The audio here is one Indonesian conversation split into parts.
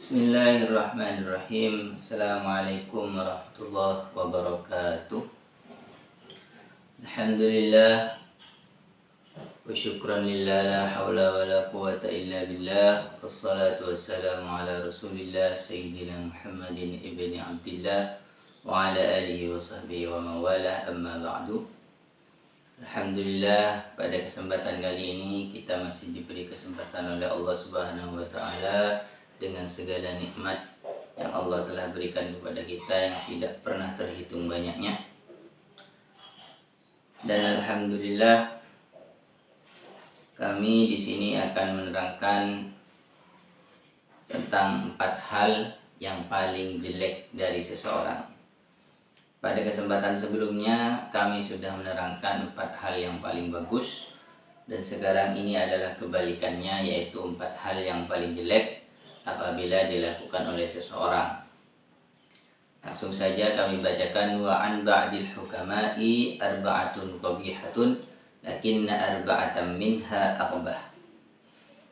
Bismillahirrahmanirrahim. Assalamualaikum warahmatullahi wabarakatuh. Alhamdulillah wa syukran lillah, la hawla wa la quwata illa billah. Wassalatu wassalamu ala rasulillah Sayyidina Muhammadin ibni Abdillah wa ala alihi wa sahbihi wa mawala, amma ba'du. Alhamdulillah, pada kesempatan kali ini kita masih diberi kesempatan oleh Allah Subhanahu wa taala dengan segala nikmat yang Allah telah berikan kepada kita yang tidak pernah terhitung banyaknya. Dan alhamdulillah kami di sini akan menerangkan tentang 4 hal yang paling jelek dari seseorang. Pada kesempatan sebelumnya kami sudah menerangkan 4 hal yang paling bagus, dan sekarang ini adalah kebalikannya, yaitu 4 hal yang paling jelek apabila dilakukan oleh seseorang. Langsung saja kami bacakan, wa an ba'dil hukama'i arba'atun qabihatun lakinna arba'atan minha aqbah.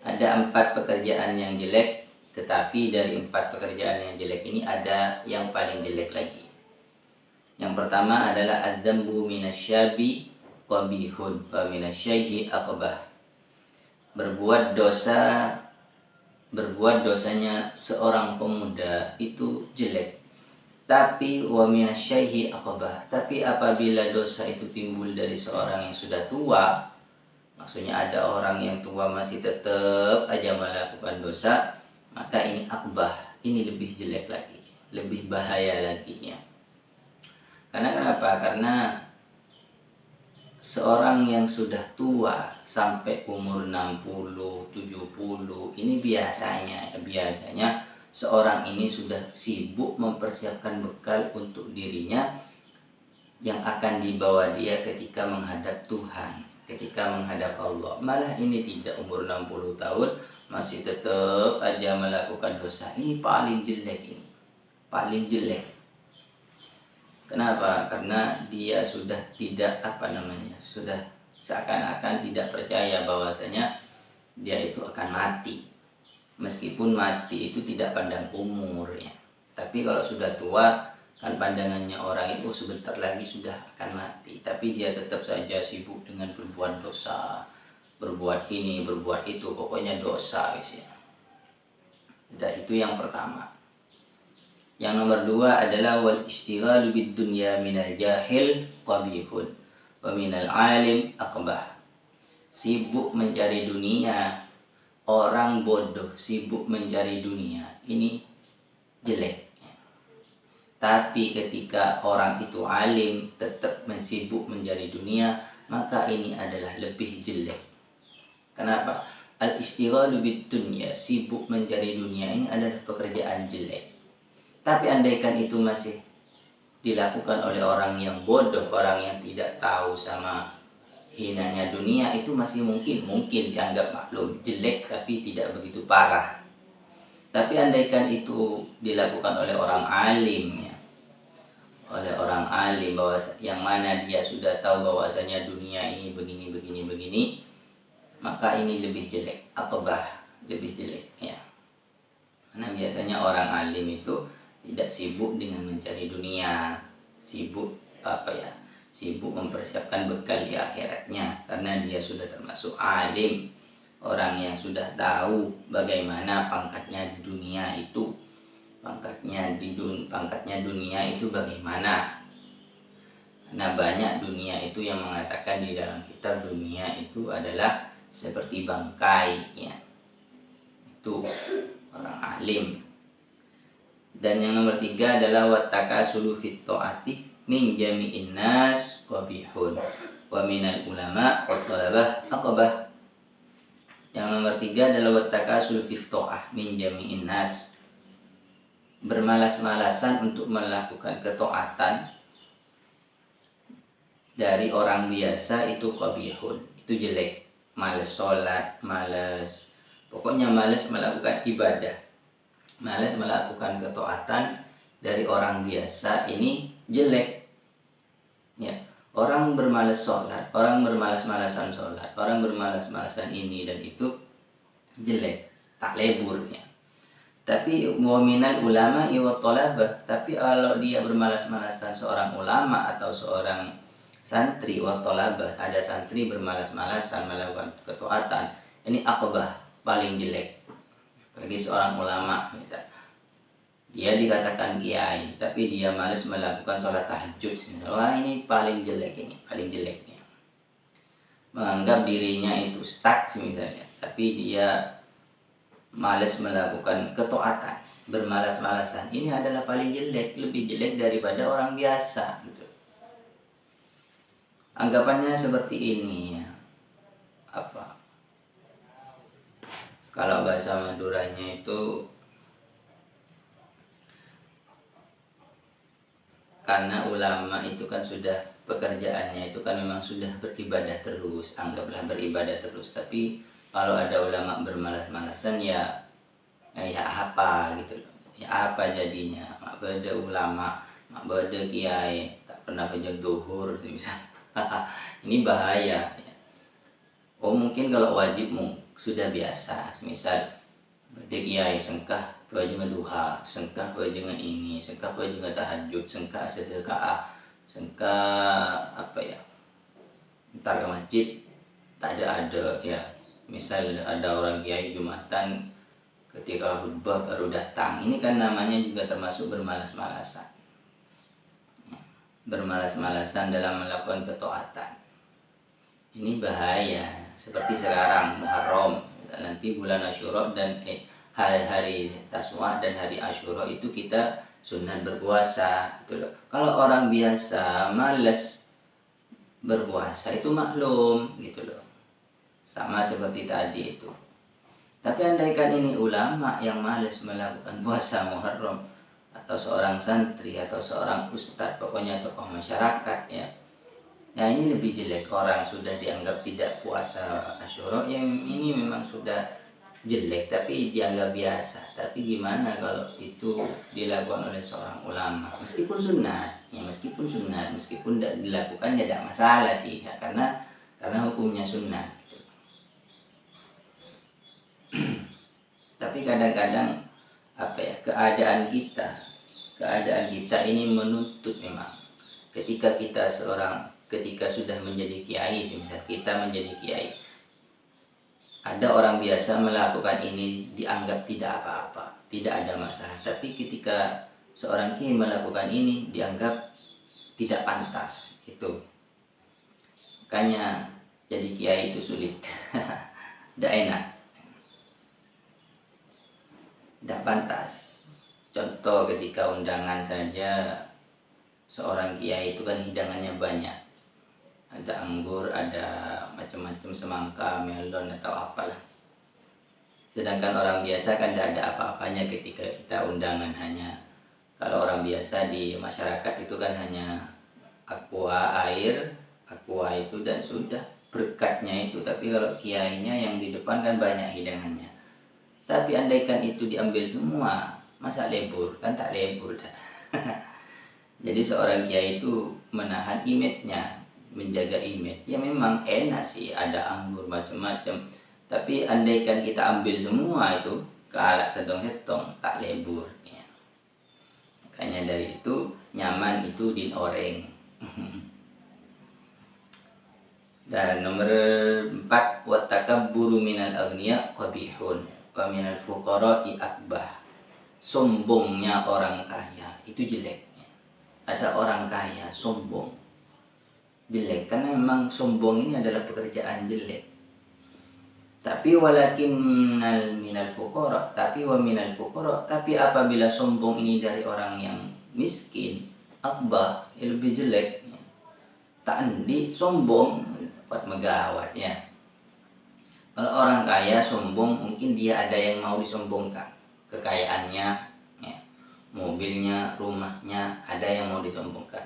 Ada 4 pekerjaan yang jelek, tetapi dari 4 pekerjaan yang jelek ini ada yang paling jelek lagi. Yang pertama adalah adzambu minasyabi qabihun wa minasyaihi aqbah. Berbuat dosanya seorang pemuda itu jelek, tapi wa minasyaihi aqbah. Tapi apabila dosa itu timbul dari seorang yang sudah tua, maksudnya ada orang yang tua masih tetap aja melakukan dosa, maka ini aqbah, ini lebih jelek lagi, lebih bahaya lagi ya. Karena kenapa? Karena seorang yang sudah tua sampai umur 60, 70, ini biasanya seorang ini sudah sibuk mempersiapkan bekal untuk dirinya yang akan dibawa dia ketika menghadap Tuhan, ketika menghadap Allah. Malah ini tidak, umur 60 tahun masih tetap aja melakukan dosa. Ini paling jelek, ini paling jelek. Kenapa? Karena dia sudah tidak sudah seakan-akan tidak percaya bahwasanya dia itu akan mati. Meskipun mati itu tidak pandang umur ya. Tapi kalau sudah tua kan pandangannya orang itu sebentar lagi sudah akan mati. Tapi dia tetap saja sibuk dengan berbuat dosa, berbuat ini, berbuat itu, pokoknya dosa ya. Dan itu yang pertama. Yang nomor 2 adalah wal istighalu bid dunya minal jahil qabihun wa minal alim aqbah. Sibuk mencari dunia, orang bodoh sibuk mencari dunia, ini jelek. Tapi ketika orang itu alim tetap sibuk mencari dunia, maka ini adalah lebih jelek. Kenapa? Al istighalu bid dunya, sibuk mencari dunia, ini adalah pekerjaan jelek. Tapi andaikan itu masih dilakukan oleh orang yang bodoh, orang yang tidak tahu sama hinanya dunia, itu masih mungkin dianggap maklum, jelek tapi tidak begitu parah. Tapi andaikan itu dilakukan oleh orang alim ya, oleh orang alim bahwa yang mana dia sudah tahu bahwasanya dunia ini begini, maka ini lebih jelek, aqbah, lebih jelek ya. Karena biasanya orang alim itu tidak sibuk dengan mencari dunia, sibuk mempersiapkan bekal di akhiratnya, karena dia sudah termasuk alim, orang yang sudah tahu bagaimana pangkatnya di dunia itu, pangkatnya dunia itu bagaimana. Karena banyak dunia itu yang mengatakan di dalam kitab dunia itu adalah seperti bangkai ya. Itu orang alim. Dan yang nomor 3 adalah wattakasulu fit ta'ati min jami'in nas qabihun wa minal ulama wa talabah aqbah. Yang nomor 3 adalah wattakasulu fit ta'ah min jami'in nas. Bermalas-malasan untuk melakukan ketaatan dari orang biasa itu qabihun, itu jelek. Malas sholat, pokoknya malas melakukan ibadah, malas melakukan ketaatan dari orang biasa, ini jelek ya. Orang bermalas sholat, orang bermalas-malasan sholat, orang bermalas-malasan ini dan itu jelek, tak lebur ya. Tapi wa minal ulama wa thalabah, tapi kalau dia bermalas-malasan, seorang ulama atau seorang santri wa thalabah, ada santri bermalas-malasan melakukan ketaatan, ini aqbah, paling jelek. Bagi seorang ulama misal, dia dikatakan kiai tapi dia malas melakukan sholat tahajud, wah ini paling jelek, ini paling jeleknya. Menganggap dirinya itu stuck misalnya, tapi dia malas melakukan ketaatan, bermalas-malasan, ini adalah paling jelek, lebih jelek daripada orang biasa gitu. Anggapannya seperti ini ya. Apa? Kalau bahasa Maduranya itu, karena ulama itu kan sudah pekerjaannya itu kan memang sudah beribadah terus, anggaplah beribadah terus. Tapi kalau ada ulama bermalas-malasan ya apa gitu loh, ya apa jadinya, mak beda ulama, mak beda kiai, tak pernah baca duhur misal. Ini bahaya ya. Oh mungkin kalau wajibmu sudah biasa, misal beda kiai sengkah baju duha, sengkah baju ini, sengkah baju tahajud, sengkah sedekah, sengkah apa ya, ntar ke masjid tak ada ya. Misal ada orang kiai Jumatan ketika khutbah baru datang, ini kan namanya juga termasuk bermalas-malasan. Bermalas-malasan dalam melakukan ketaatan. Ini bahaya. Seperti sekarang Muharram, nanti bulan Asyura dan hari-hari Taswa dan hari Asyura itu kita sunat berpuasa gitu loh. Kalau orang biasa malas berpuasa itu maklum gitu loh. Sama seperti tadi itu. Tapi andaikan ini ulama yang malas melakukan puasa Muharram, atau seorang santri atau seorang ustadz, pokoknya tokoh masyarakat ya. Nah ini lebih jelek, orang sudah dianggap tidak puasa Asyura, yang ini memang sudah jelek tapi dianggap biasa. Tapi gimana kalau itu dilakukan oleh seorang ulama, meskipun sunat ya, meskipun tidak dilakukan ya tidak masalah sih ya, karena hukumnya sunat. Tapi kadang-kadang apa ya, keadaan kita ini menuntut memang ketika sudah menjadi kiai, misal kita menjadi kiai, ada orang biasa melakukan ini dianggap tidak apa-apa, tidak ada masalah. Tapi ketika seorang kiai melakukan ini dianggap tidak pantas itu. Makanya jadi kiai itu sulit. Tidak enak, tidak pantas. Contoh ketika undangan saja, seorang kiai itu kan hidangannya banyak, ada anggur, ada macam-macam, semangka, melon atau apalah. Sedangkan orang biasa kan tidak ada apa-apanya ketika kita undangan, hanya kalau orang biasa di masyarakat itu kan hanya aqua, air, aqua itu dan sudah berkatnya itu. Tapi kalau kiainya yang di depan kan banyak hidangannya. Tapi andaikan itu diambil semua, masa lebur? Kan tak lebur dah. Jadi seorang kiai itu menahan image-nya, menjaga image. Ya memang enak sih ada anggur macam-macam. Tapi andaikan kita ambil semua itu, kalak ketong-ketong, tak lebur ya. Makanya dari itu nyaman itu dinoreng. Dan nomor 4, wa takabburu minal aghniya qabihun wa minal fuqara'i akbah. Sombongnya orang kaya itu jelek. Ada orang kaya sombong, jelek, karena memang sombong ini adalah pekerjaan jelek. Tapi walakin minal fuqara, tapi wa minal fuqara, tapi apabila sombong ini dari orang yang miskin, akbah, lebih jelek. Tak endi sombong buat megawat ya. Kalau orang kaya sombong, mungkin dia ada yang mau disombongkan, kekayaannya ya, mobilnya, rumahnya, ada yang mau disombongkan.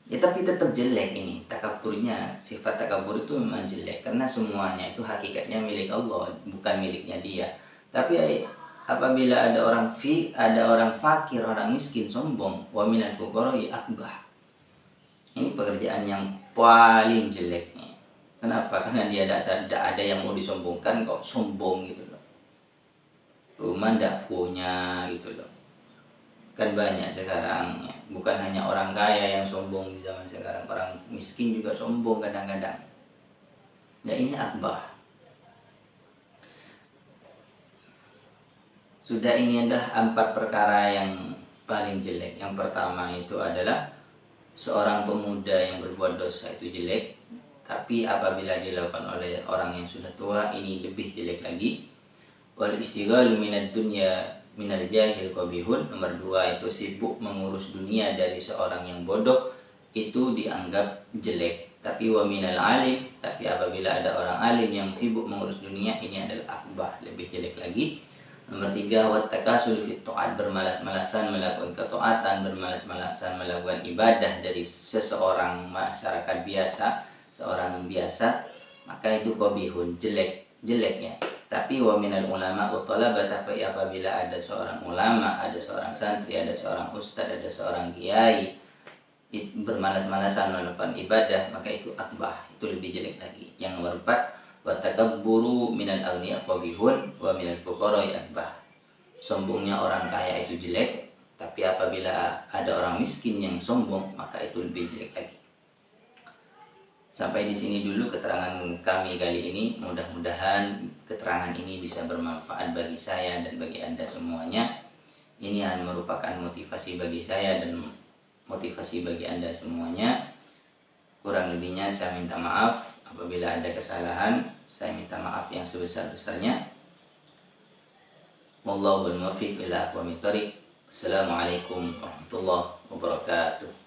Ya tapi tetap jelek ini takaburnya. Sifat takabur itu memang jelek, karena semuanya itu hakikatnya milik Allah, bukan miliknya dia. Tapi apabila ada orang fakir, orang miskin sombong, wa minal fuqara'i akbah. Ini pekerjaan yang paling jeleknya. Kenapa? Karena dia tidak ada yang mau disombongkan kok sombong gitu loh. rumah ndak punya gitu loh. Kan banyak sekarang ya. Bukan hanya orang kaya yang sombong di zaman sekarang, orang miskin juga sombong kadang-kadang. Ya ini akbah. Sudah, ini adalah 4 perkara yang paling jelek. Yang pertama itu adalah seorang pemuda yang berbuat dosa itu jelek, tapi apabila dilakukan oleh orang yang sudah tua ini lebih jelek lagi. Wal istighalu minad dunya minal jahil qabihun. Nomor 2 itu sibuk mengurus dunia dari seorang yang bodoh itu dianggap jelek. Tapi wa minal alim, tapi apabila ada orang alim yang sibuk mengurus dunia ini adalah akbah, lebih jelek lagi. Nomor 3 wat takasul fit taat, bermalas-malasan melakukan ketaatan, bermalas-malasan melakukan ibadah dari seseorang masyarakat biasa, seorang biasa, maka itu qabihun, jeleknya. Tapi wa minal ulama wa talaba, tapi apabila ada seorang ulama, ada seorang santri, ada seorang ustadz, ada seorang kiai bermalas-malasan melakukan ibadah, maka itu akbah, itu lebih jelek lagi. Yang nomor 4 wa takabburu minal aghniya qabihun wa minal fuqara'i akbah. Sombongnya orang kaya itu jelek, tapi apabila ada orang miskin yang sombong, maka itu lebih jelek lagi. Sampai di sini dulu keterangan kami kali ini. Mudah-mudahan keterangan ini bisa bermanfaat bagi saya dan bagi Anda semuanya. Ini hanya merupakan motivasi bagi saya dan motivasi bagi Anda semuanya. Kurang lebihnya saya minta maaf. Apabila ada kesalahan, saya minta maaf yang sebesar-besarnya. Wallahul muwaffiq ila aqwamit thoriq. Assalamualaikum warahmatullahi wabarakatuh.